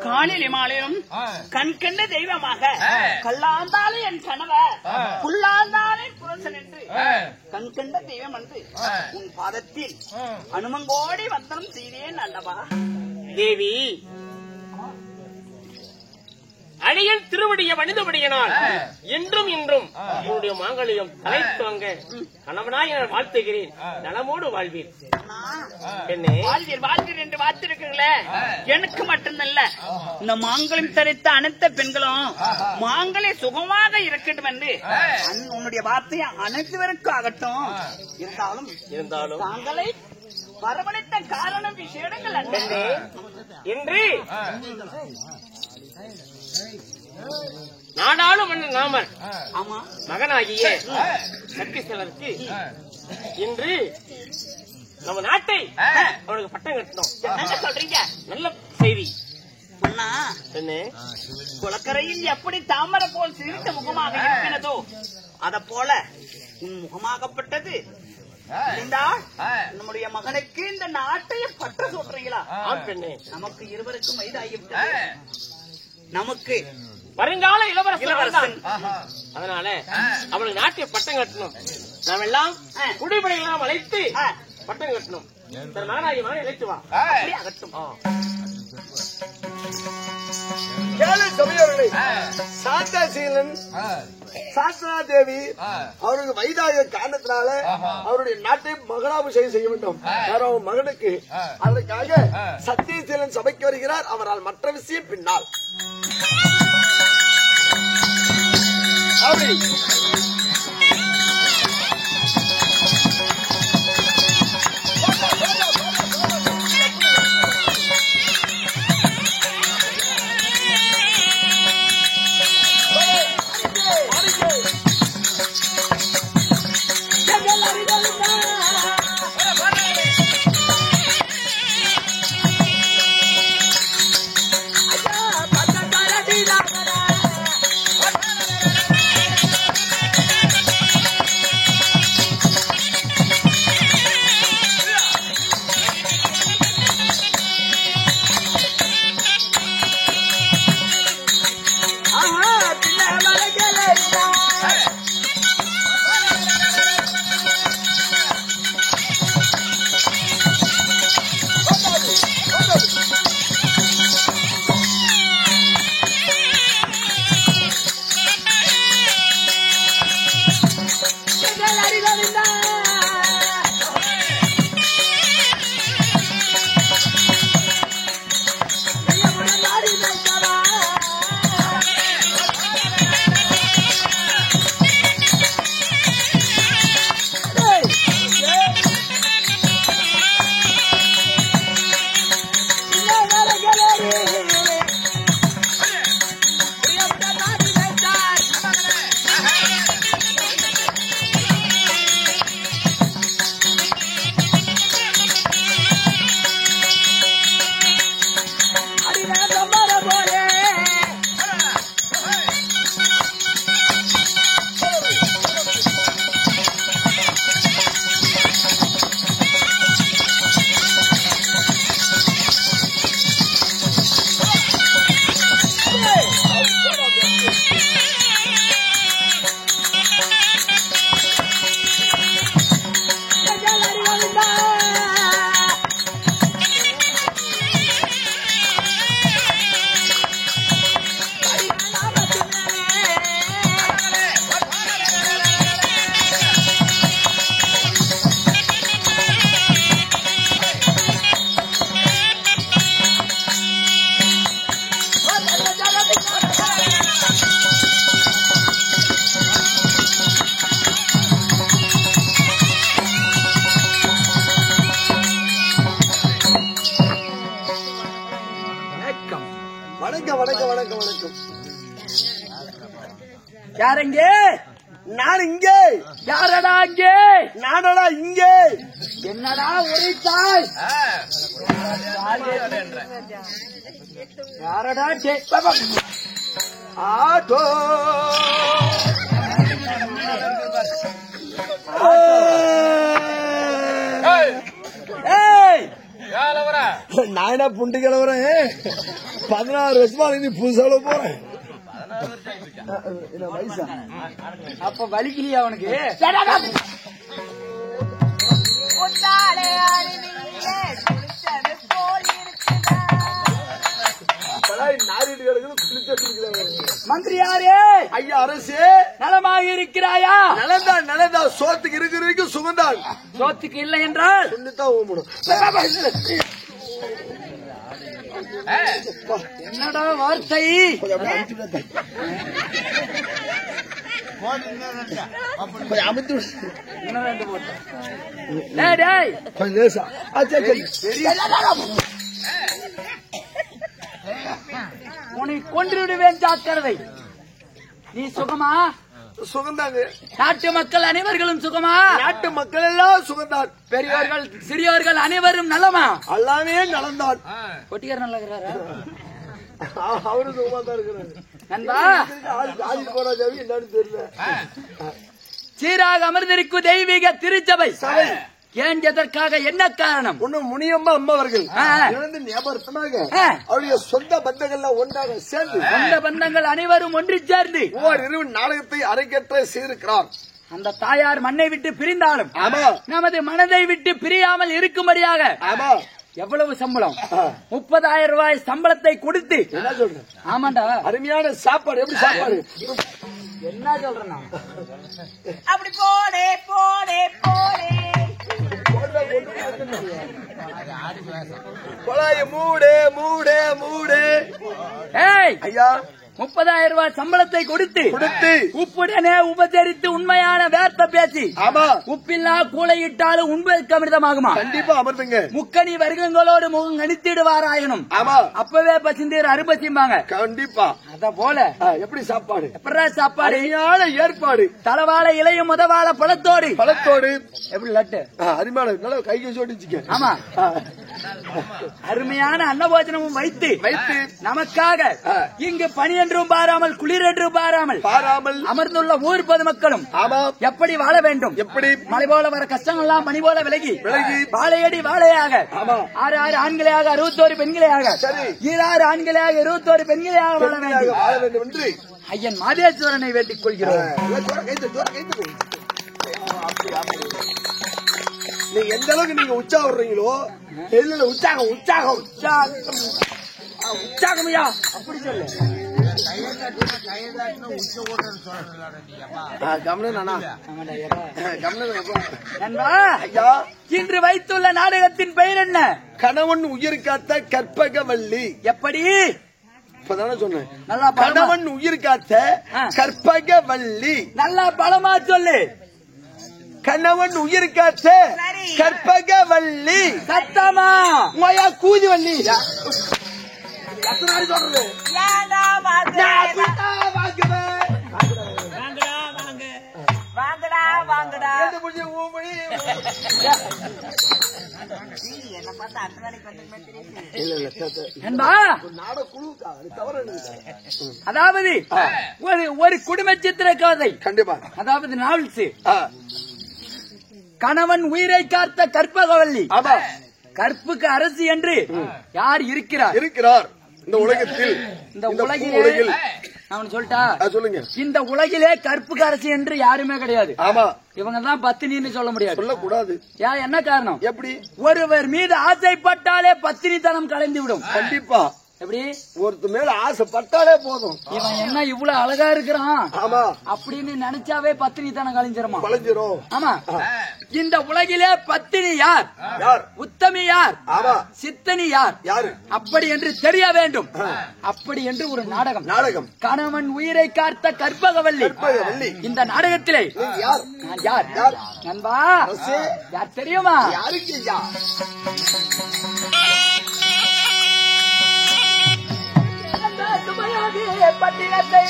காலில் இமாலயம் கண் கண்ட தெய்வமாக கல்லாந்தாலே என் கணவர் புல்லாந்தாலே புரசன் என்று கண் கண்ட தெய்வம் என்று உன் பாதத்தில் அனுமங்கோடி வந்தனம் செய்தேன் அல்லவா தேவி. அடியன் திருவடிய மனிதபடியினால் என்றும் இன்றும் உன்னுடைய மாங்கல்யம் தலைத்துவங்க கணவனாய் என வாழ்த்துகிறேன். நலமோடு வாழ்வீர். என்ன வாழ்வீர் வாழ்வீர் என்று வாழ்த்திருக்கிறீர்களே, எனக்கு மட்டுமல்ல இந்த மாங்கல்யம் தரித்த அனைத்து பெண்களும் மாங்கல்ய சுகமாக இருக்கட்டும் என்று உன்னுடைய வார்த்தையை அனைத்துவருக்கும் ஆகட்டும். இருந்தாலும் தாங்களை வரவழைத்த காரணம் விஷயங்கள் அல்ல என்று நாடாளும் மன்னன் நாமர் மகனாகிய சக்திசலருக்கு இன்று நம்ம நாட்டை அவனுக்கு பட்டம் கட்டணும். என்ன சொல்றீங்க? நல்ல செய்தி. குளக்கரையில் எப்படி தாமரை போல் சிரித்த முகமாக இருக்கிறதோ அத போல உன் முகமாகப்பட்டது. நம்முடைய மகனுக்கு இந்த நாட்டையே பற்ற சொல்றீங்களா? நமக்கு இருவருக்கும் வயதாகிவிட்டது. நமக்கு வருங்கால இளவரசன். அதனால அவனுக்கு நாட்டிய பட்டம் கட்டணும். நாம் எல்லாம் குடிப்படையெல்லாம் அழைத்து பட்டம் கட்டணும். மகனாகி மகனை அழைத்து வா. அகட்டும். சாந்தாசீலன் சாஸ்திரா தேவி அவருக்கு வயதாக காரணத்தினால அவருடைய நாட்டை மகனாபிஷேகம் செய்ய வேண்டும். மகனுக்கு அதற்காக சத்தியசீலன் சபைக்கு வருகிறார். அவரால் மற்ற விஷயம் பின்னால் வணக்கம் வணக்கம் வணக்கம் வணக்கம். யாரங்க? நான் இங்கே. யாரடா இங்கே? நானடா இங்கே. என்னடா உரைத்தாய்? யாரடா? ஆட்டோ நான் என்ன புண்டு கிளவுறேன். 16 வருஷமா நீ புதுசால போறேன். வயசா அப்ப வலிக்கலையா அவனுக்கு? மந்திரி யாரே? ஐயா அரசு. நலமாக இருக்கிறாயா? நலந்தான் நலந்தான். சோத்துக்கு இருக்கிற வரைக்கும் சுகந்தான். சோத்துக்கு இல்லை என்றால் சொல்லித்தான் ஓம்பணும். என்னடா வார்த்தை? அமைத்து உன்னை கொன்று விடுவேன் ஜாக்கிரதை. நீ சுகமா? சுகந்தாங்க. நாட்டு மக்கள் அனைவர்களும் சுகமா? நாட்டு மக்கள் எல்லாம் சுகந்தான். பெரியவர்கள் சிறியோர்கள் அனைவரும் நலமா? எல்லாமே நலந்தான். கொட்டிக்கார நல்லா இருக்கிறாரா? அவரும் சுகமா தான் இருக்கிறாரு. நண்பா ஆளுக்கு போராஜாவி என்னன்னு தெரியல. சீராக அமர்ந்திருக்கும் தெய்வீக திருச்சபை ஏன் எதற்காக என்ன காரணம்? ஒன்னும் முனியம்மா அம்மா அவர்கள் இறந்து ஞாபகமாக அவருடைய சொந்த பந்தங்கள் ஒன்றாக சேர்ந்து சொந்த பந்தங்கள் அனைவரும் ஒன்று சேர்ந்து ஓரிரு நாடகத்தை அரங்கேற்ற செய்திருக்கிறார். அந்த தாயார் மண்ணை விட்டு பிரிந்தாலும் ஆமா நமது மனதை விட்டு பிரியாமல் இருக்கும்படியாக ஆமா எவ்வளவு சம்பளம்? 30,000 ரூபாய் சம்பளத்தை கொடுத்து. என்ன சொல்றேன்? ஆமாண்டா. அருமையான சாப்பாடு. எப்படி சாப்பாடு? என்ன சொல்றேன்? அப்படி போடே போடே போடே கொலாய மூடு மூடு மூடு. ஏய் ஐயா 30,000 ரூபாய் சம்பளத்தை கொடுத்து உப்புடனே உபசரித்து உண்மையான வேர்த்த பேசி ஆமா உப்பில்லா கூளையிட்டாலும் உண்பதற்கு அமிர்தமாகுமா? கண்டிப்பா அமிர்தங்க. முக்கணி வருகங்களோடு முகம் கணித்திடுவாராயணும். ஆமா அப்பவே பசிந்தீர் அறுபசிம்பாங்க. கண்டிப்பா அத போல எப்படி சாப்பாடு? எப்படா சாப்பாடு? ஏற்பாடு. தலவாழை இலையும் முதவாழ பழத்தோடு எப்படி லட்டு அருமையான நல்லா கைக்கு சோடிச்சுக்க. ஆமா அருமையான அன்னபோஜனமும் வைத்து நமக்காக இங்கு பனி என்றும் பாராமல் குளிர் என்றும் பாராமல் அமர்ந்துள்ள ஊர் பொதுமக்களும் எப்படி வாழ வேண்டும்? எப்படி மழை போல வர கஷ்டங்கள் எல்லாம் பனி போல விலகி வாழையடி வாழையாக 6 ஆண்களையாக 61 பெண்களையாக 6 ஆண்களையாக 21 பெண்களையாக வாழ வேண்டும் என்று ஐயன் மாதேஸ்வரனை வேண்டிக் கொள்கிறோம். நீங்க எந்த அளவுக்கு நீங்க உற்சாகம் விடுறீங்களோ உற்சாகம் உற்சாகம் உற்சாகமையா அப்படி சொல்லு. இன்று வைத்துள்ள நாடகத்தின் பெயர் என்ன? கணவன் உயிர் காத்த கற்பகவல்லி. எப்படி? இப்பதானே சொன்னேன். நல்லா கணவன் உயிர் காத்த கற்பகவல்லி. நல்லா பலமா சொல்லு. கணவன் உயிர் காத்த சரி. கற்பகவல்லி சத்தமா மொயா கூதி வள்ளி எத்தனை நாள் சொல்றது ஏண்டா வாங்க வாங்கடா வாங்கடா என்ன பார்த்தா அந்த வேலைக்கு வந்து என்பா அதாவது ஒரு குடும்ப சித்திர கதை கண்டிப்பா அதாவது நாவல்ஸ் கணவன் உயிரை காத்த கற்பகவல்லி ஆமா கற்புக்கு அரசு என்று யார் இருக்கிறார் இருக்கிறார் இந்த உலகத்தில் இந்த உலகில் அவன் சொல்லிட்டா சொல்லுங்க இந்த உலகிலே கற்புக்கு அரசு என்று யாருமே கிடையாது ஆமா இவங்க தான் பத்தினின்னு சொல்ல முடியாது சொல்லக்கூடாது ஏன் என்ன காரணம் எப்படி ஒருவர் மீது ஆசைப்பட்டாலே பத்தினித்தனம் கலைந்து விடும் கண்டிப்பா எப்படி ஒருத்த மேல ஆசைப்பட்டாலே போதும் இவன் என்ன இவ்வளவு அழகா இருக்கிறான் ஆமா அப்படின்னு நினைச்சாவே பத்தினித்தனம் கலைஞ்சிருமா பழஞ்சிரும் ஆமா இந்த உலகிலே பத்தினி யார் யார் உத்தமி யார் ஆமா சித்தனி யார் யாரு அப்படி என்று தெரிய வேண்டும் அப்படி என்று ஒரு நாடகம் நாடகம் கணவன் உயிரை காத்த கற்பகவல்லி கற்பகவல்லி. இந்த நாடகத்திலே யார் நான் யார் யார்? நண்பா அரசே. யார் தெரியுமா யாருக்கு யார் பட்டினத்தை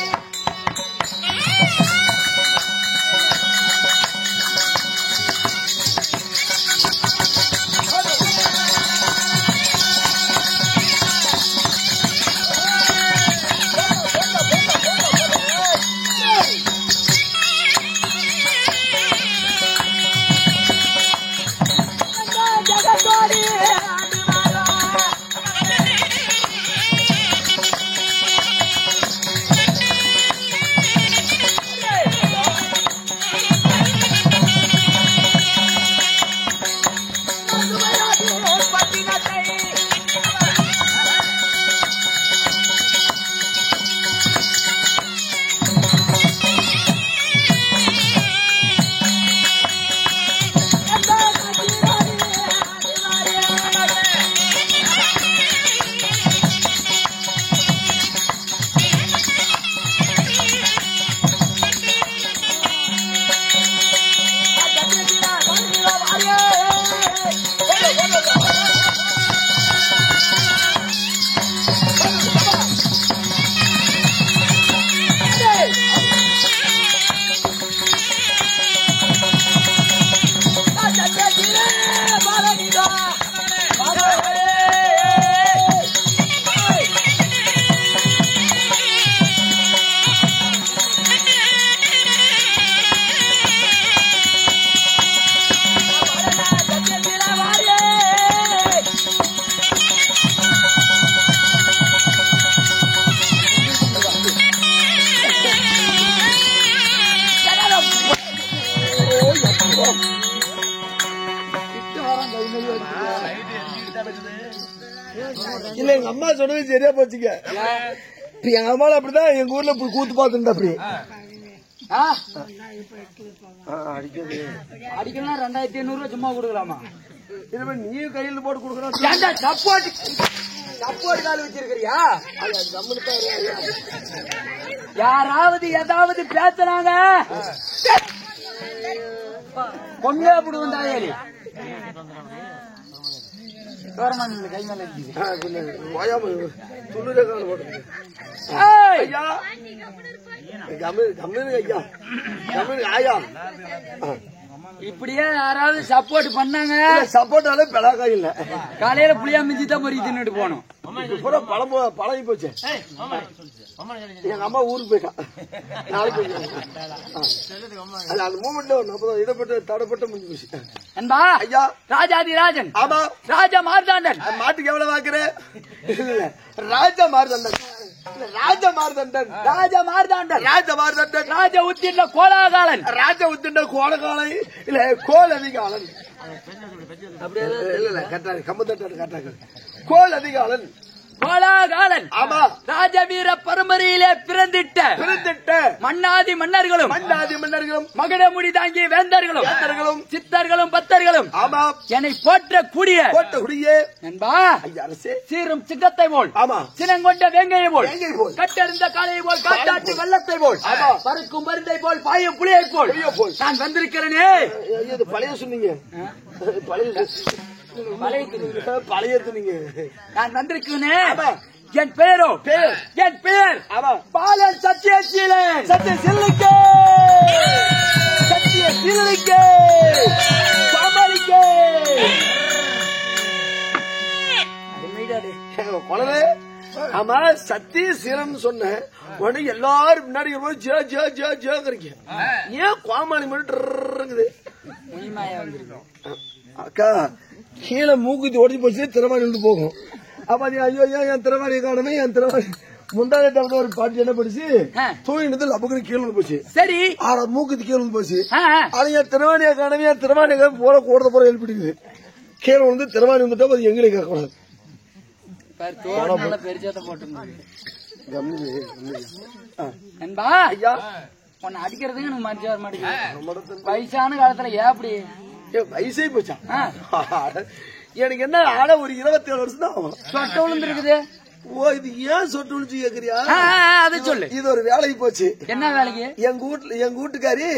இல்ல எங்க அம்மா சொன்னது சரியா போச்சுங்க எங்க அம்மால அப்படிதான் எங்க ஊர்ல போய் கூத்து பாத்துருந்தா அப்படி அடிக்கலாம் 2500 சும்மா கொடுக்கலாமா இது நீயும் கையில போட்டு கொடுக்கணும் சப்போர்ட் கால் வச்சிருக்கிறியா யாராவது ஏதாவது பேசுறாங்க கொண்டே அப்படி வந்தாயே கை மேல ஐயா ஐயா இப்படியே யாராவது சப்போர்ட் பண்ணாங்க சப்போர்ட்டால பெலாக்கா இல்ல காலையில புளியா மிஞ்சி தான் பொறி தின்னுட்டு போனோம் பூரா பழகி போச்சு எங்க அம்மா ஊருக்கு போயிட்டான் நாளைக்கு அந்த மூமெண்ட்ல ஒரு 40 இடப்பட்டு தடப்பட்டு முடிஞ்சு போச்சு அன்பா ஐயா ராஜாதி ராஜன் ஆமா ராஜா மார்த்தாண்டன் மாட்டுக்கு எவ்வளவு வாக்குறேன் ராஜா மார்த்தாண்டன் ராஜ மார்த்தாண்டன் ராஜா மார்த்தாண்டன் ராஜ மார்த்தாண்டன் ராஜ உத்திண்ட கோலாகாலன் ராஜ உத்திண்ட கோலகாலை இல்ல கோல் அதிகாலன் இல்ல கரெக்டா கம்பத்தட்டு கரெக்டாக கோல் அதிகாலன் கோலாகாலன் ஆமா ராஜவீர பரம்பரையிலே பிறந்திட்ட மன்னாதி மன்னர்களும் மகடமுடி தாங்கிய வேந்தர்களும் சித்தர்களும் பத்தர்களும் ஆமா என்னை போற்றக்கூடிய நண்பா சீரும் சிங்கத்தை போல் சினங்கொண்ட வேங்கையை போல் கட்டெறிந்த காளையை போல் காட்டாட்டு வெள்ளத்தை போல் பறக்கும் மருந்தை போல் பாயும் புளியை போல் நான் வந்திருக்கிறேனே. பழைய சொன்னீங்க பழைய சொன்னீங்க. நான் வந்திருக்கிறேன். என் பெயரோ என் பெயர் பாலன் சத்தியசீலன். சத்தியசீலனுக்கு சத்தியசீலனுக்கு சாமலிக்கு குழந்தை. ஆமா சத்தியசீலன் சொன்ன உடனே எல்லாரும் முன்னாடி ஜோங்கிறீங்க. ஏன் கோமாளி மட்டும் அக்கா கீழே மூக்குத்தி ஓடி போச்சு திறமாடி வந்து போகும். அப்ப நீ ஐயோ என் திறமாடி காணுமே என் திறமாடி முந்தானே தவிர ஒரு பாட்டு என்ன படிச்சு தூங்கினது லபுக்குன்னு கீழே வந்து போச்சு. சரி மூக்குத்தி கீழே வந்து போச்சு. அது என் திறமாடியா காணுமே என் திறமாடியா போற கூடத போற எழுப்பிடுது. கீழே வந்து திறமாடி வந்துட்டா அது எங்களுக்கு கேட்கக்கூடாது. ஐயா உன்னை அடிக்கிறதுக்கு எனக்கு மறைச்சு வர மாட்டேங்குது. வயசான காலத்துல ஏன் அப்படி வயசே போச்சா? எனக்கு என்ன ஆனா ஒரு 27 வருஷம் தான் ஆகும். சொட்ட விழுந்துருக்குது. ஓ இது ஏன் சொட்டு விழுந்து கேக்குறியா? அது சொல்லு. இது ஒரு வேலைக்கு போச்சு. என்ன வேலைக்கு? எங்க வீட்டுக்காரி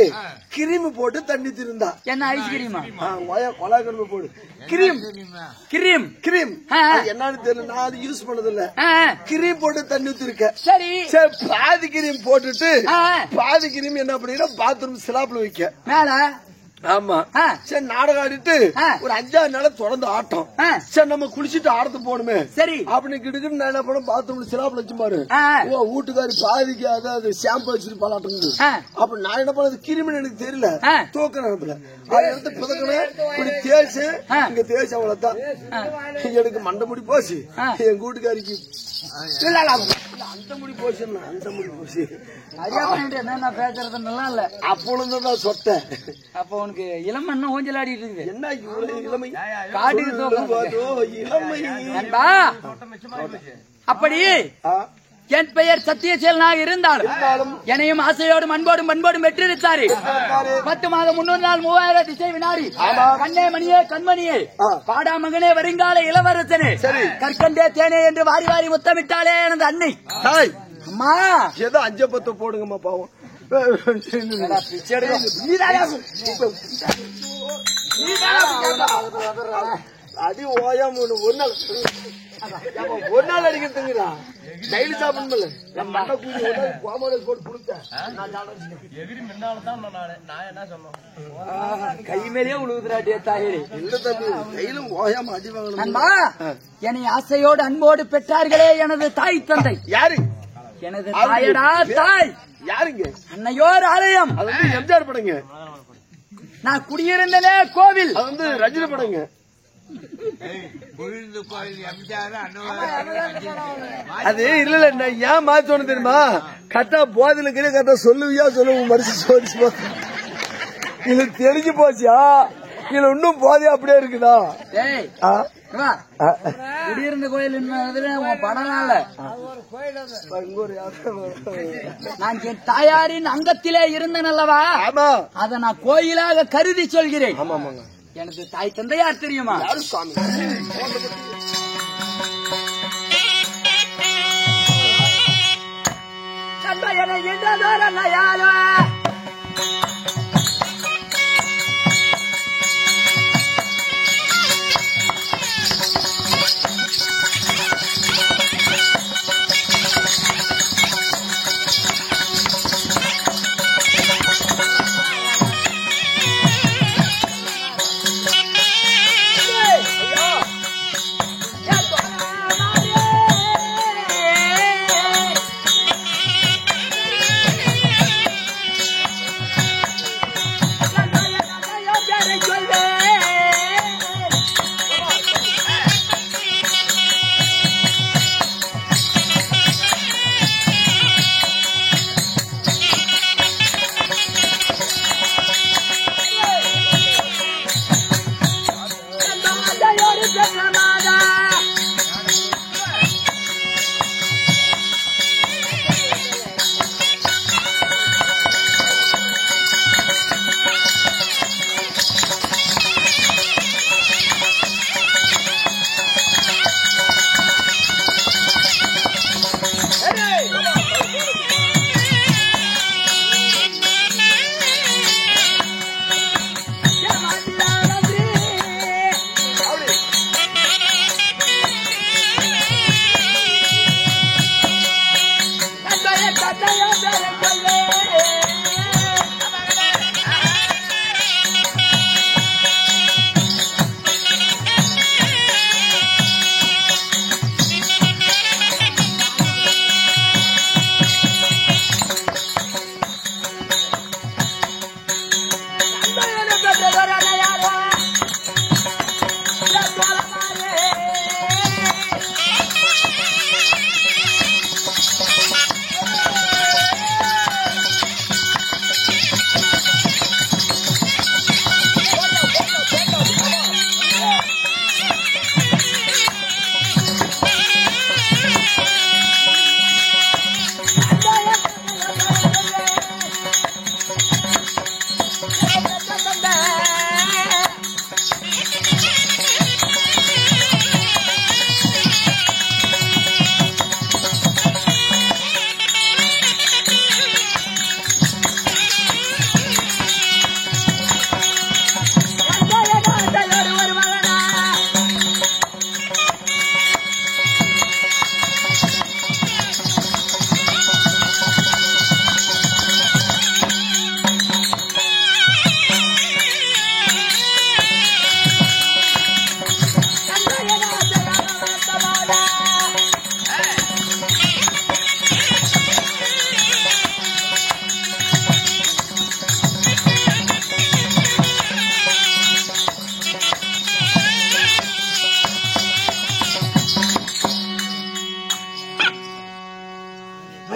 கிரீம் போட்டு தண்ணி திருந்தா. என்ன ஐஸ் கிரீமா? கொலாக்கரும்பு போடு கிரீம் கிரீம் கிரீம் என்னன்னு தெரியல. நான் அது யூஸ் பண்ணது இல்ல. கிரீம் போட்டு தண்ணி ஊத்திருக்க. சரி பாதி கிரீம் போட்டுட்டு பாதி கிரீம் என்ன பண்ணினா பாத்ரூம் ஸ்லாப்ல வைக்க மேல. ஆமா சரி நாடகம் ஆடிட்டு ஒரு 5-6 நாள் தொடர்ந்து ஆட்டம். சரி நம்ம குளிச்சுட்டு ஆடத்து போகணுமே. சரி அப்படின்னு கிடுக்குன்னு நான் என்ன பண்ண பாத்ரூம் சிலாப்ல வச்சு பாரு. வீட்டுக்காரி பாதிக்கு அதாவது ஷாம்பு வச்சுட்டு பாலாட்டுங்க. அப்ப நான் என்ன பண்ணது கிருமின்னு எனக்கு தெரியல. தூக்க நேரத்துல அதை எடுத்து பிதக்கணும் இப்படி தேய்ச்சு இங்க தேய்ச்சி அவ்வளவுதான் எனக்கு மண்டை முடி போச்சு. எங்க வீட்டுக்காரிக்கு அந்த முடி போச்சு. அந்த முடி போச்சு. என்ன பேசுறது நல்லா இல்ல. அப்பொழுதுதான் சொட்டேன். அப்ப உனக்கு இளமை என்ன ஊஞ்சல் ஆடிட்டு இருக்கு. என்ன இளமை இளமை. அப்படி என் பெயர் சத்தியசீலனாக இருந்தாலும் என்னையும் ஆசையோடும் அன்போடும் பண்போடும் வெற்றிருத்தாரு. 10 மாதம் 300 நாள் 3000 திசை வினாடி கண்ணே மணியே கண்மணியே பாடா மகனே வருங்கால இளவரசனே கற்கண்டே தேனே என்று வாரி வாரி முத்தமிட்டாலே எனது அன்னை. அம்மா ஏதோ 5-10 போடுங்கம்மா பாவம். அடி ஓயாம ஒரு நாள் அடிக்கிறதுங்களா டெய்லி சாப்பிடணும். கை மேலேயே உழுவுறாட்டிய தாயே. இல்ல தம்பி கையிலும் ஓயாம அடி வாங்கணும். என்னை ஆசையோடு அன்போடு பெற்றார்களே எனது தாய் தந்தை. யாரு? எனது தாயடா தாய். யாருங்க? அன்னையோர் ஆலயம். அது வந்து எம்ஜிஆர் படங்க. நான் குடியிருந்தனே கோவில். அது வந்து ரஜினி படங்க. அது இல்ல ஏன் மாத்தோன்னு தெரியுமா? கரெக்டா போதில கரெக்டா சொல்லுவியா சொல்லுவோம் மறுச்சு சோடிச்சு இது தெரிஞ்சு போச்சியா இல்ல இன்னும் போதே அப்படியே இருக்குதா? குடியிருந்த கோயில் படம்ல நான் என் தாயாரின் அங்கத்திலே இருந்தேன் அல்லவா? அதை நான் கோயிலாக கருதி சொல்கிறேன். எனது தாய் தந்தை யார் தெரியுமா?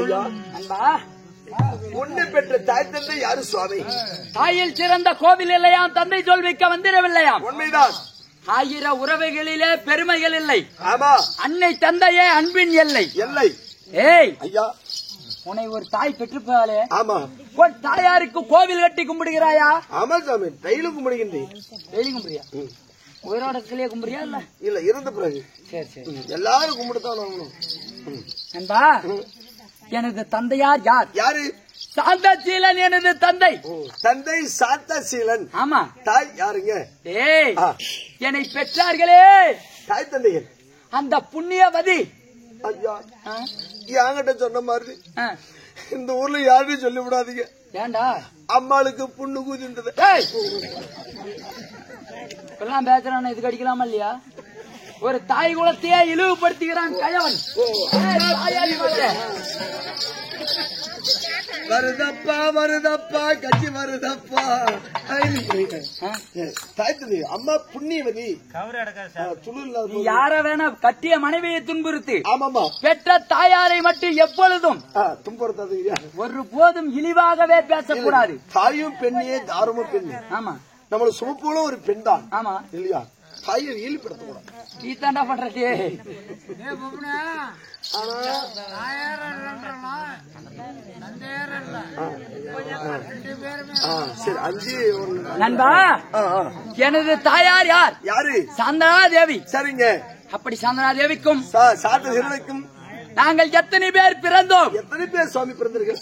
ஐயா அன்பா பொண்ணு பெற்ற தாய் தந்தை யாரு சுவாமி? தாயில் சிறந்த கோவில் இல்லையாம், தந்தை சொல்விக்க வந்திரவில்லையாம். உண்மைதான். 1000 உறவுகளிலே பெருமைகள் இல்லை. ஆமா. அன்னை தந்தையே அன்பின் எல்லை. எல்லை. ஏய் ஐயா, உன்னை ஒரு தாய் பெற்றுப்பாளே. ஆமா. ஒரு தாயாருக்கு கோவில் கட்டி கும்பிடுகிறாயா? ஆமா சாமி, டெய்லி கும்பிடுகின்றேன். டெய்லி கும்பிடுறியா? உயிரோடத்திலேயே கும்பிடுறியா? இல்ல இல்ல இறந்த பிறகு. சரி சரி, எல்லாரும் கும்பிடுதான். நண்பா, எனது தந்தையார் யார்? யாரு? சாந்தசீலன் எனது தந்தை. தந்தை சாந்தசீலன். ஆமா. தாய் யாருங்க? ஏய், என்னை பெற்றார்களே தாய் தந்தைகள் அந்த புண்ணியவதி. ஐயா, என்கிட்ட சொன்ன மாதிரி இந்த ஊர்ல யாருன்னு சொல்லி விடாதீங்க. ஏண்டா? அம்மாளுக்கு புண்ணு கூதின்றது. இப்பெல்லாம் பேசுறான், இதுக்கு அடிக்கலாமா இல்லையா? ஒரு தாய் குலத்தையே இழிவுபடுத்துகிறான் கயவன். வருதப்பா வருதப்பா கட்சி வருதப்பா. தாய் தந்தை அம்மா புண்ணியவதி. நீ யார வேணா கட்டிய மனைவியை துன்புறுத்து. ஆமாமா. பெற்ற தாயாரை மட்டும் எப்பொழுதும் துன்புறுத்தாது. ஒரு போதும் இழிவாகவே பேசக்கூடாது. தாயும் பெண்ணியே தாரமும் பெண்ணு. ஆமா. நம்மள சுமப்போல ஒரு பெண் தான். ஆமா இல்லையா? தாயை ஈடுபடுத்தக்கூடாது. நீ தாண்டா பண்றது. நண்பா, எனது தாயார் யார்? யாரு? சாந்தனா தேவி. சரிங்க. அப்படி சாந்தனா தேவிக்கும் சாத்த சிறுவைக்கும் நாங்கள் எத்தனை பேர் பிறந்தோம்? எத்தனை பேர் சுவாமி பிறந்தீர்கள்?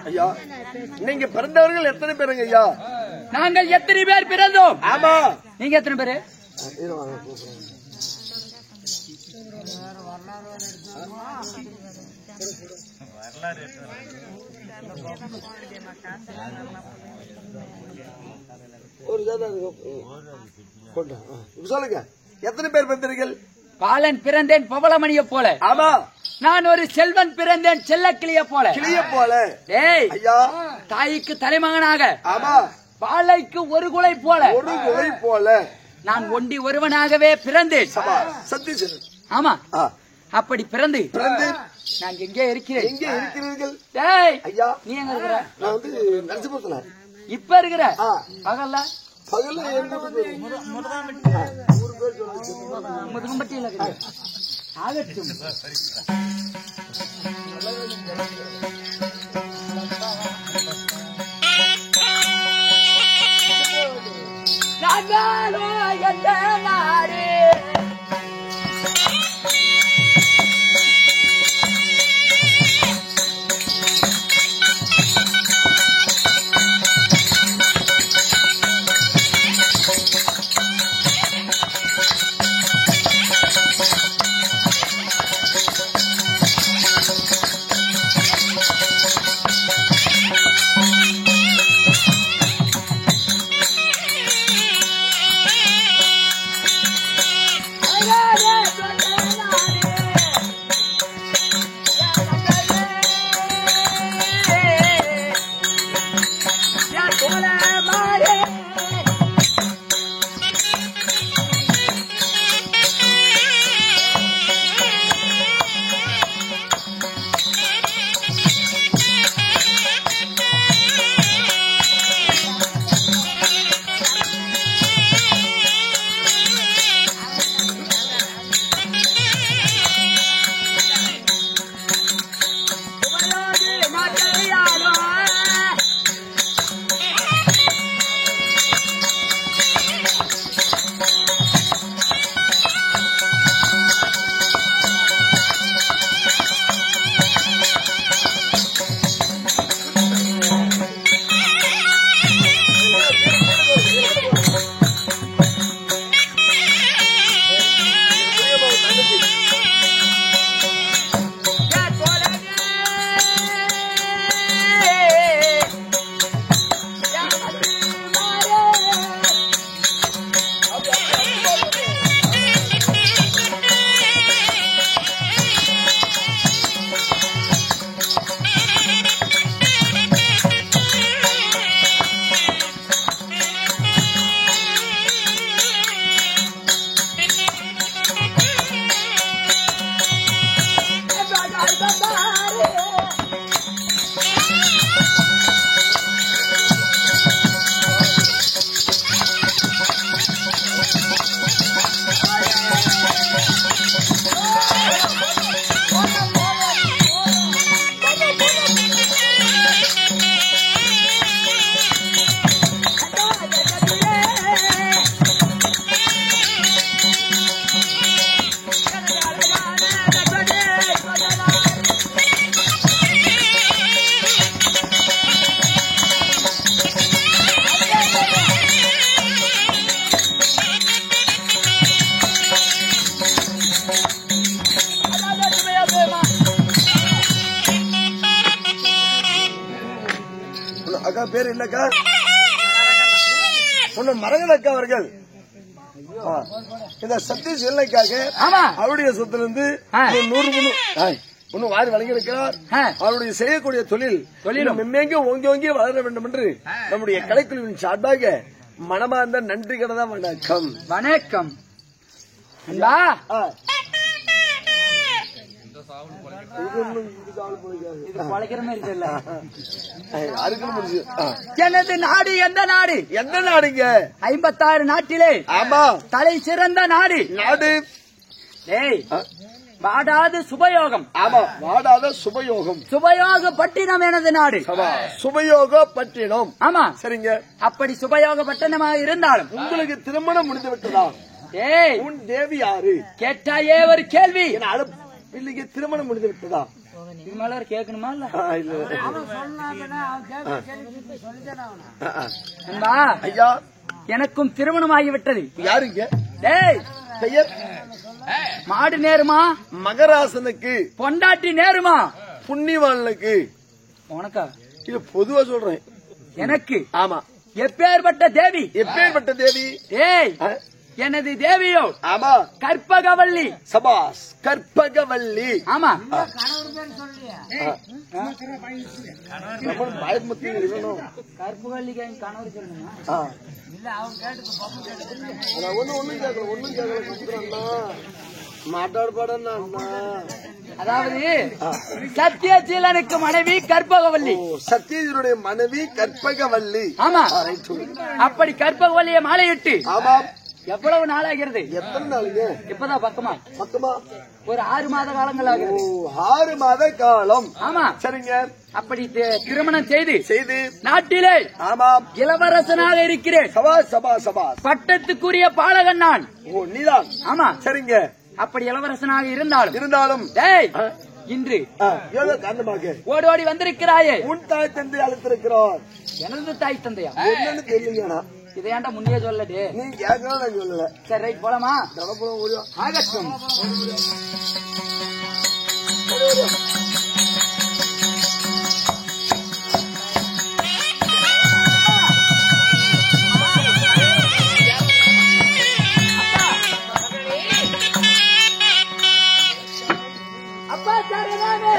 ஐயா, நீங்க பிறந்தவர்கள் எத்தனை பேருங்க ஐயா? நாங்கள் எத்தனை பேர் பிறந்தோம்? ஆமா. நீங்க எத்தனை பேரு? சொல்லுங்க, எத்தனை பேர் பிறந்தீர்கள்? பாலன் பிறந்தேன் பவளமணிய போல. ஆமா. நான் ஒரு செல்வன் பிறந்தேன் செல்ல கிளிய போல. கிளிய போல. ஏய் ஐயா, தாய்க்கு தலைமகனாக. ஆமா. பாலைக்கு ஒரு குலை போல. ஒரு குலை போல நான் ஒண்டி ஒருவனாகவே பிறந்தேன். சத்தீஸ்வரன். ஆமா. அப்படி பிறந்து பிறந்து நான் எங்கே இருக்கிறேன்? எங்கே இருக்கிறீர்கள்? டேய் ஐயா, நீ எங்க இருக்கிற? நான் வந்து நரசிபுரத்துல. இப்ப இருக்கிற பகல்ல? பகல்ல முதுகும்பட்டியில இருக்கிற. ஆகட்டும். நாகாலோ எந்த நாடு அக்கா பேர் என்னக்கா? உன்ன மரகத அக்கா அவர்கள் இந்த சத்தீஷ் எல்லைக்காக அவருடைய சொத்துல இருந்து 100 ஒண்ணு வாரி வழங்கியிருக்கிறார். அவருடைய செய்யக்கூடிய தொழில் மென்மேங்க ஓங்கி ஓங்கி வளர வேண்டும் என்று நம்முடைய கலைக்குழுவின் சார்பாக மனமார்ந்த நன்றி கடந்த வணக்கம். வணக்கம். எனது நாடு எந்த நாடு? எந்த நாடுங்க? 56 நாட்டிலே ஆமா தலை சிறந்த நாடு. வாடாது சுபயோகம். ஆமா வாடாத சுபயோகம். சுபயோக பட்டினம் எனது நாடு. சுபயோக பட்டினம். ஆமா சரிங்க. அப்படி சுபயோக பட்டினமாக இருந்தாலும் உங்களுக்கு திருமணம் முடிந்து விட்டதா? ஏய் உன் தேவி யாரு? கேட்டாயே ஒரு கேள்வி. இல்லைங்க திருமணம் முடிந்து விட்டதா? இது மேல கேட்கணுமா? ஐயா எனக்கும் திருமணம் ஆகிவிட்டது. யாருங்க? டேய் பெயர்? மாடு நேருமா? மகராசனுக்கு. பொண்டாட்டி நேருமா? புண்ணியவானுக்கு. உனக்கா? இது பொதுவா சொல்றேன். எனக்கு ஆமா. எப்பேற்பட்ட தேவி? எப்பேற்பட்ட தேவி? ஏய், எனது தேவியோ ஆமா கற்பகவல்லி. சபாஸ், கற்பகவல்லி. ஆமா. பயமுத்தி இருக்கணும். கற்பகவல்லிக்கு கணவர் சொல்லணுமா? ஒண்ணும் கேட்கல மாட்டாடு பாடன்னா. அதாவது சத்தியசீலனுக்கு மனைவி கற்பகவல்லி. சத்தியனுடைய மனைவி கற்பகவல்லி. ஆமா. அப்படி கற்பகவல்லியை மாலையிட்டு ஆமாம். எவ்வளவு நாள் ஆகிறது? எத்தனை நாளுங்க? இப்பதான் பக்கமா ஒரு 6 மாத காலங்கள் ஆகிறது. 6 மாத காலம். ஆமா. சரிங்க. அப்படி திருமணம் செய்து நாட்டிலே ஆமாம் இளவரசனாக இருக்கிறேன். சபாஸ் சபாஸ் சபாஸ். பட்டத்துக்குரிய பாலகன் நான். ஓ, நீதான். ஆமா. சரிங்க. அப்படி இளவரசனாக இருந்தாலும் டேய், இன்று ஏதோ காரணமாக ஓடி ஓடி வந்திருக்கிறாயே. உன் தாய் தந்தை அழைத்திருக்கிறோம். எனது தாய் தந்தையா? என்னன்னு தெரியலங்கண்ணா. இதையாண்டா முன்னே சொல்லட்டு நீ கேட்கணும், நான் சொல்லல. சரி, ரைட், போலாமா? முடியும். ஆகட்டும். அப்பா சரணமே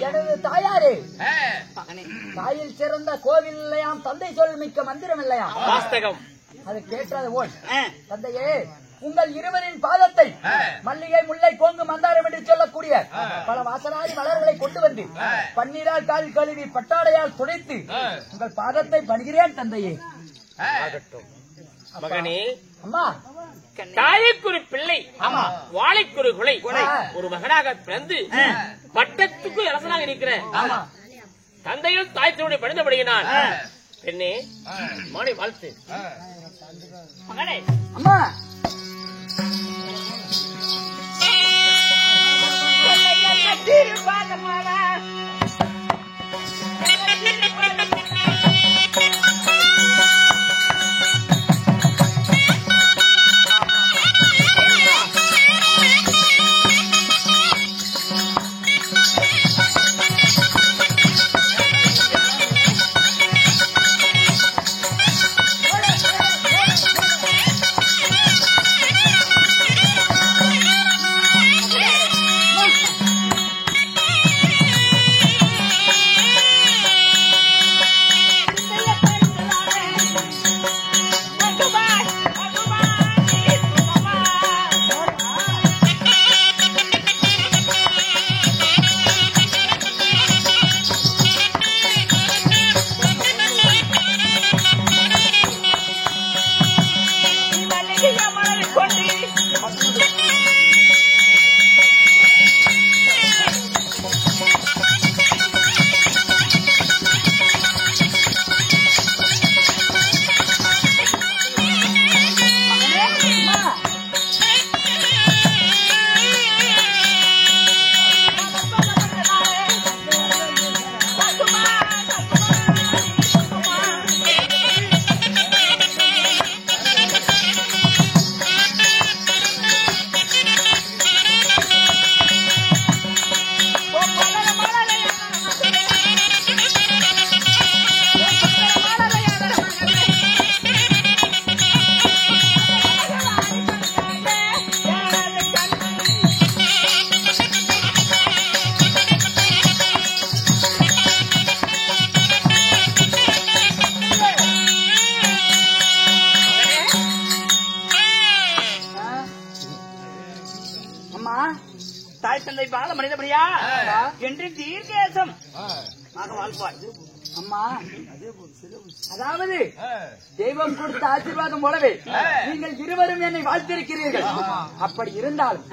எனது தாயாரே, தாயில் சிறந்த கோவில் இல்லையாம், தந்தை சொல் மிக்க மந்திரம் இல்லையாம். வாஸ்தகம். அது கேட்டது போல் தந்தையே, உங்கள் இருவரின் பாதத்தை மல்லிகை, முல்லை, கோங்கு, மந்தாரம் என்று சொல்லக்கூடிய பல வாசனாதி மலர்களை கொண்டு வந்து பன்னீரால் கால் கழுவி பட்டாடையால் துடைத்து உங்கள் பாதத்தை பணிகிறேன் தந்தையே. மகனே, அம்மா, தாய்க்குரு பிள்ளை, வாழைக்குரு குலை, ஒரு மகனாக பிறந்து பட்டத்துக்கு அரசனாக இருக்கிறேன். தந்தையும் தாய்த்தனுடைய பணிந்தபடியினான். பெண்ணே, மானை வாழ்த்து. மகனே, அம்மா, அம்மா தாய் தந்தை பால மனிதபடியா என்று தீர்க்கேசம் வாழ்வாள். அம்மா அதாவது தெய்வம் கொடுத்த ஆசீர்வாதம் போலவே நீங்கள் இருவரும் என்னை வாழ்த்திருக்கிறீர்கள். அப்படி இருந்தாலும்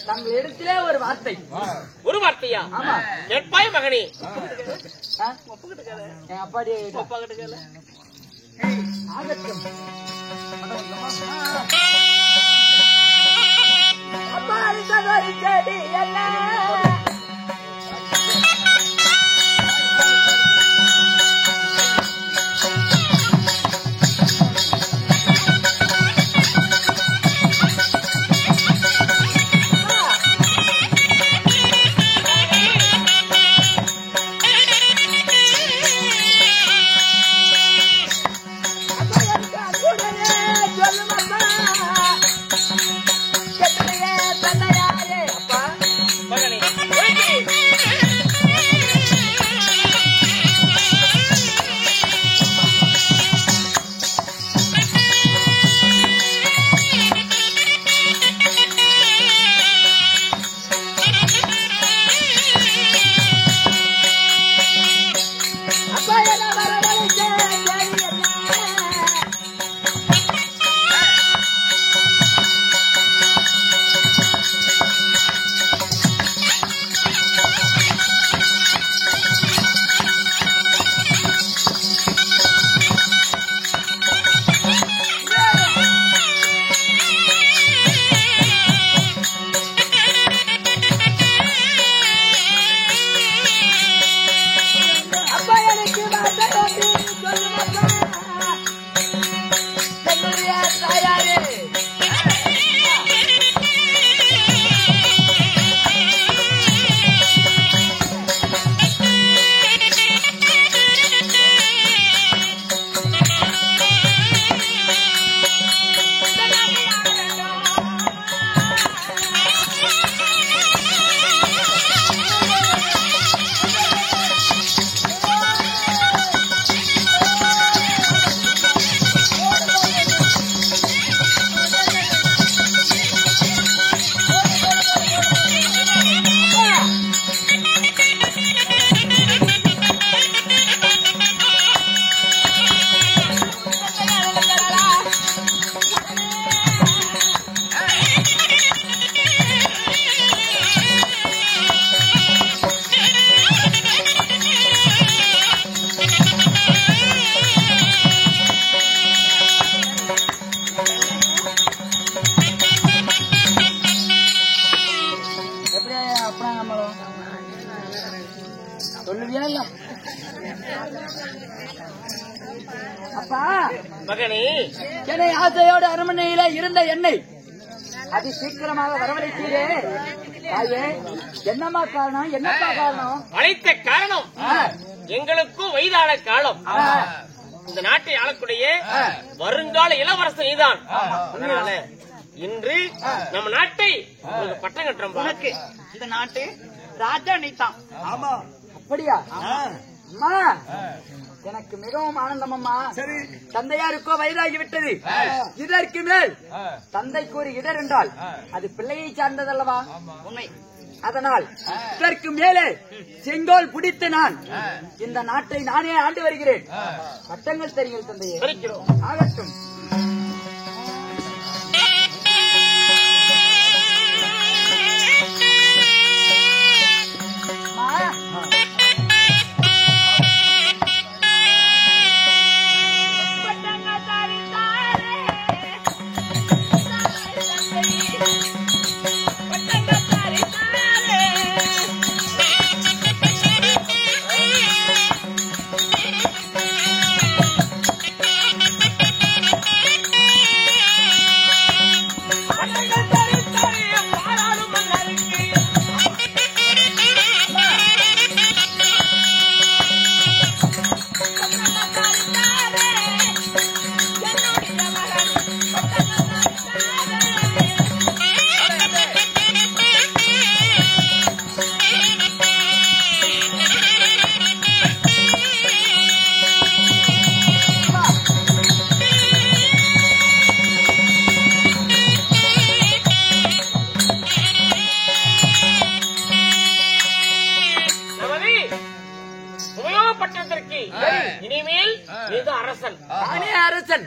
தங்கள் இடத்திலே ஒரு வார்த்தை. ஒரு வார்த்தையா? ஆமா. கேட்பாய் மகனே. என் அப்பாடி ஆகட்டும். செடி என்ன சொல்லுவியா இல்ல? அப்பா மகனே, என்னை ஆசையோடு அரண்மனையில இருந்த எண்ணெய் அது சீக்கிரமாக வரவழைத்தீரே. தாயே, என்னம்மா காரணம்? என்னப்பா காரணம்? அழைத்த காரணம் எங்களுக்கும் வயதான காலம். இந்த நாட்டை ஆளக்கூடிய வருங்கால இளவரசன் நீதான். அதனால இன்று நம்ம நாட்டை பட்டம் கட்டுறோம். உனக்கு இந்த நாட்டு ராஜா நீதான். ஆமா. அப்படியா? அம்மா, எனக்கு மிகவும் ஆனந்தம் அம்மா. சரி. தந்தையாருக்கோ வயதாகிவிட்டது. இதற்கு மேல் தந்தைக்கு ஒரு இடர் என்றால் அது பிள்ளையை சார்ந்ததல்லவா? உண்மை. அதனால் இதற்கு மேலே செங்கோல் பிடித்து நான் இந்த நாட்டை நானே ஆண்டு வருகிறேன். பட்டங்கள் தெரியும் தந்தையே. ஆகட்டும். அரசன். நானே அரசன்.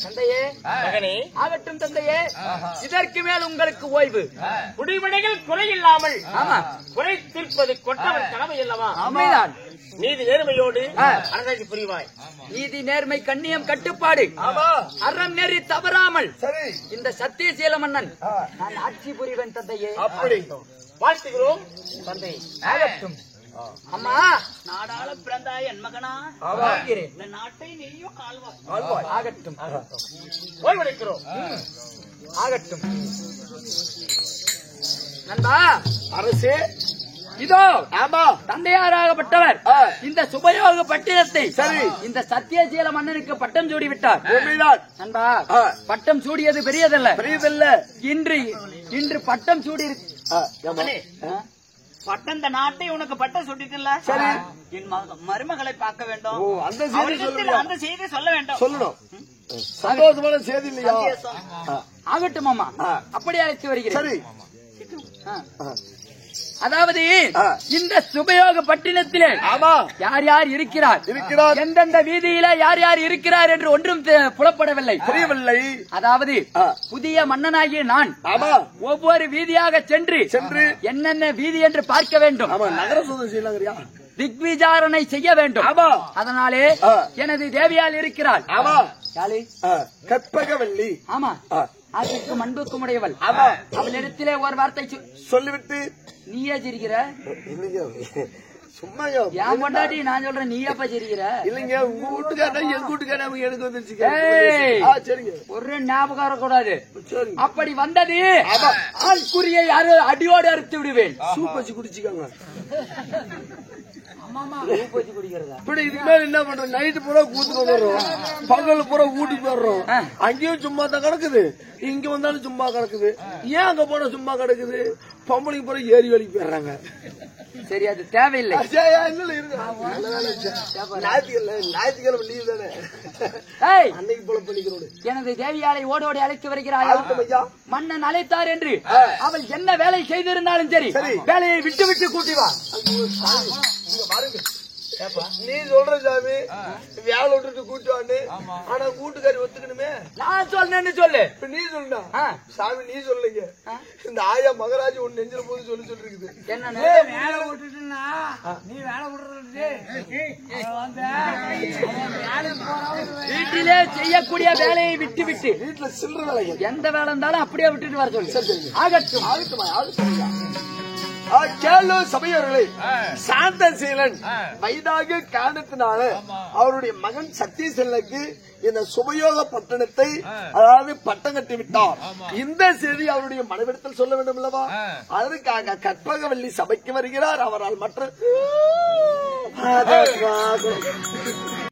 தந்தையே, மகனே, ஆகட்டும் தந்தையே. இதற்கு மேல் உங்களுக்கு ஓய்வு. குடிமடைகள் குறையில்லாமல் ஆமா, குறை தீர்ப்பது கொட்டவன் கடமை அல்லவா? உண்மைதான். நீதி நேர்மையோடு அரசாட்சி புரிவாய். நீதி நேர்மை கண்ணியம் கட்டுப்பாடு அறம் நெறி தவறாமல் சரி இந்த சத்தியசீல மன்னன் நான் ஆட்சி புரிவேன் தந்தையே. அப்படி வாழ்த்துகிறோம் தந்தை. ஆகட்டும். அம்மா, நாடாள பிறந்தாய் என் மகனா, ஆகிறேன். இந்த நாட்டை நீயும் ஆழ்வாய். ஆகட்டும். ஓய்வெடுக்கிறோம். ஆகட்டும். நண்பா, அரசே இதோ ஆமா தந்தையாராகப்பட்டவர் இந்த சுபயோக பட்டினத்தை சரி இந்த சத்தியசீல மன்னனுக்கு பட்டம் சூடி விட்டார். உண்மைதான் நண்பா, பட்டம் சூடியது பெரியதல்ல. பெரியதல்ல. இன்று பட்டம் சூடி மகனே, பட்டம் இந்த நாட்டை உனக்கு பட்டம் சுட்டிட்டுல. சரி. என் மருமகளை பார்க்க வேண்டும். ஓ, அந்த செய்தி அவரிடத்தில் சொல்லுங்க. அந்த செய்தி சொல்ல வேண்டும். சொல்லணும். சந்தோஷமான செய்தி இல்லையா? ஆகட்டும் அம்மா, அப்படி அழைத்து வருகிறேன். சரி அதாவது இந்த சுபயோக பட்டினத்திலே ஆமா யார் யார் இருக்கிறார், எந்தெந்த வீதியில யார் யார் இருக்கிறார் என்று ஒன்றும் புலப்படவில்லை, புரியவில்லை. அதாவது புதிய மன்னனாகிய நான் ஒவ்வொரு வீதியாக சென்று என்னென்ன வீதி என்று பார்க்க வேண்டும். நகர சோதனை செய்யலாங்கிறியா? திக்விசாரணை செய்ய வேண்டும். அதனாலே எனது தேவியால் இருக்கிறாள். ஆமா யாழி கற்பகவல்லி. ஆமா, அதற்கு மண்புக்கும் உடையவள். ஆமா, அவளிடத்திலே ஒரு வார்த்தை சொல்லிவிட்டு நீயே சிரிக்கிற. சும்மா என் கொண்டாடி நான் சொல்றேன், நீயாப்பா சிரிக்கிற. இல்லைங்க, உங்க வீட்டுக்காரா எங்க வீட்டுக்காரா எனக்கு வந்துருச்சு. சரிங்க, ஒரு ஞாபகம் வரக்கூடாது. சரி. அப்படி வந்தது ஆள்குறியை யாரு அடியோடு அறுத்து விடுவேன். சூப் வச்சு குடிச்சுக்காங்க. குடிக்கிறதா? இப்படி இதுக்கு மேல என்ன பண்றோம்? நைட்டு பூரா கூத்துட்டு வந்துடுறோம், பகல் பூரா வீட்டுக்கு வர்றோம். அங்கேயும் சும்மா தான் கிடக்குது, இங்க வந்தாலும் சும்மா கிடக்குது. ஏன் அங்க போன சும்மா கிடக்குது? பொம்பளைக்கு பூரா ஏரி வேலைக்கு போயிடுறாங்க. சரி, அது தேவையில்லை. ஞாயிற்றுக்கிழமை லீவ் தானே, அன்னைக்கு போல பண்ணிக்கிறோம். எனது தேவியாலை ஓடோடி அழைத்து வருகிறாயா? மன்னன் அழைத்தார் என்று அவள் என்ன வேலை செய்திருந்தாலும் சரி, வேலையை விட்டு விட்டு கூட்டி வா. நீ சொல்ற சாமி, வேலை விட்டுட்டு கூட்டுவான்னு. ஆனா கூட்டுக்காரி ஒத்துக்கணுமே. நான் சொன்னேன்னு சொல்லு. நீ சொல்லுடா சாமி, நீ சொல்லுங்க. இந்த ஆயா மகராஜ் ஒன்னு நெஞ்சில போது சொல்லி சொல்லிருக்குது. என்ன வேலை விட்டுட்டுன்னா நீ வேலை விடுறது வீட்டிலே செய்யக்கூடிய வேலையை விட்டு விட்டு வீட்டுல சில்லற வேலைகள் எந்த வேலை இருந்தாலும் அப்படியே விட்டுட்டு வர சொல்லு. ஆகட்டும். கேளு சபையவர்களே, சாந்தசீலன் வயதாக காரணத்தினால அவருடைய மகன் சத்தியசீலனுக்கு இந்த சுபயோக பட்டணத்தை, அதாவது பட்டம் கட்டி விட்டார். இந்த செய்தி அவருடைய மனைவிடத்தில் சொல்ல வேண்டும் அல்லவா? அதற்காக கற்பகவல்லி சபைக்கு வருகிறார். அவரால் மற்ற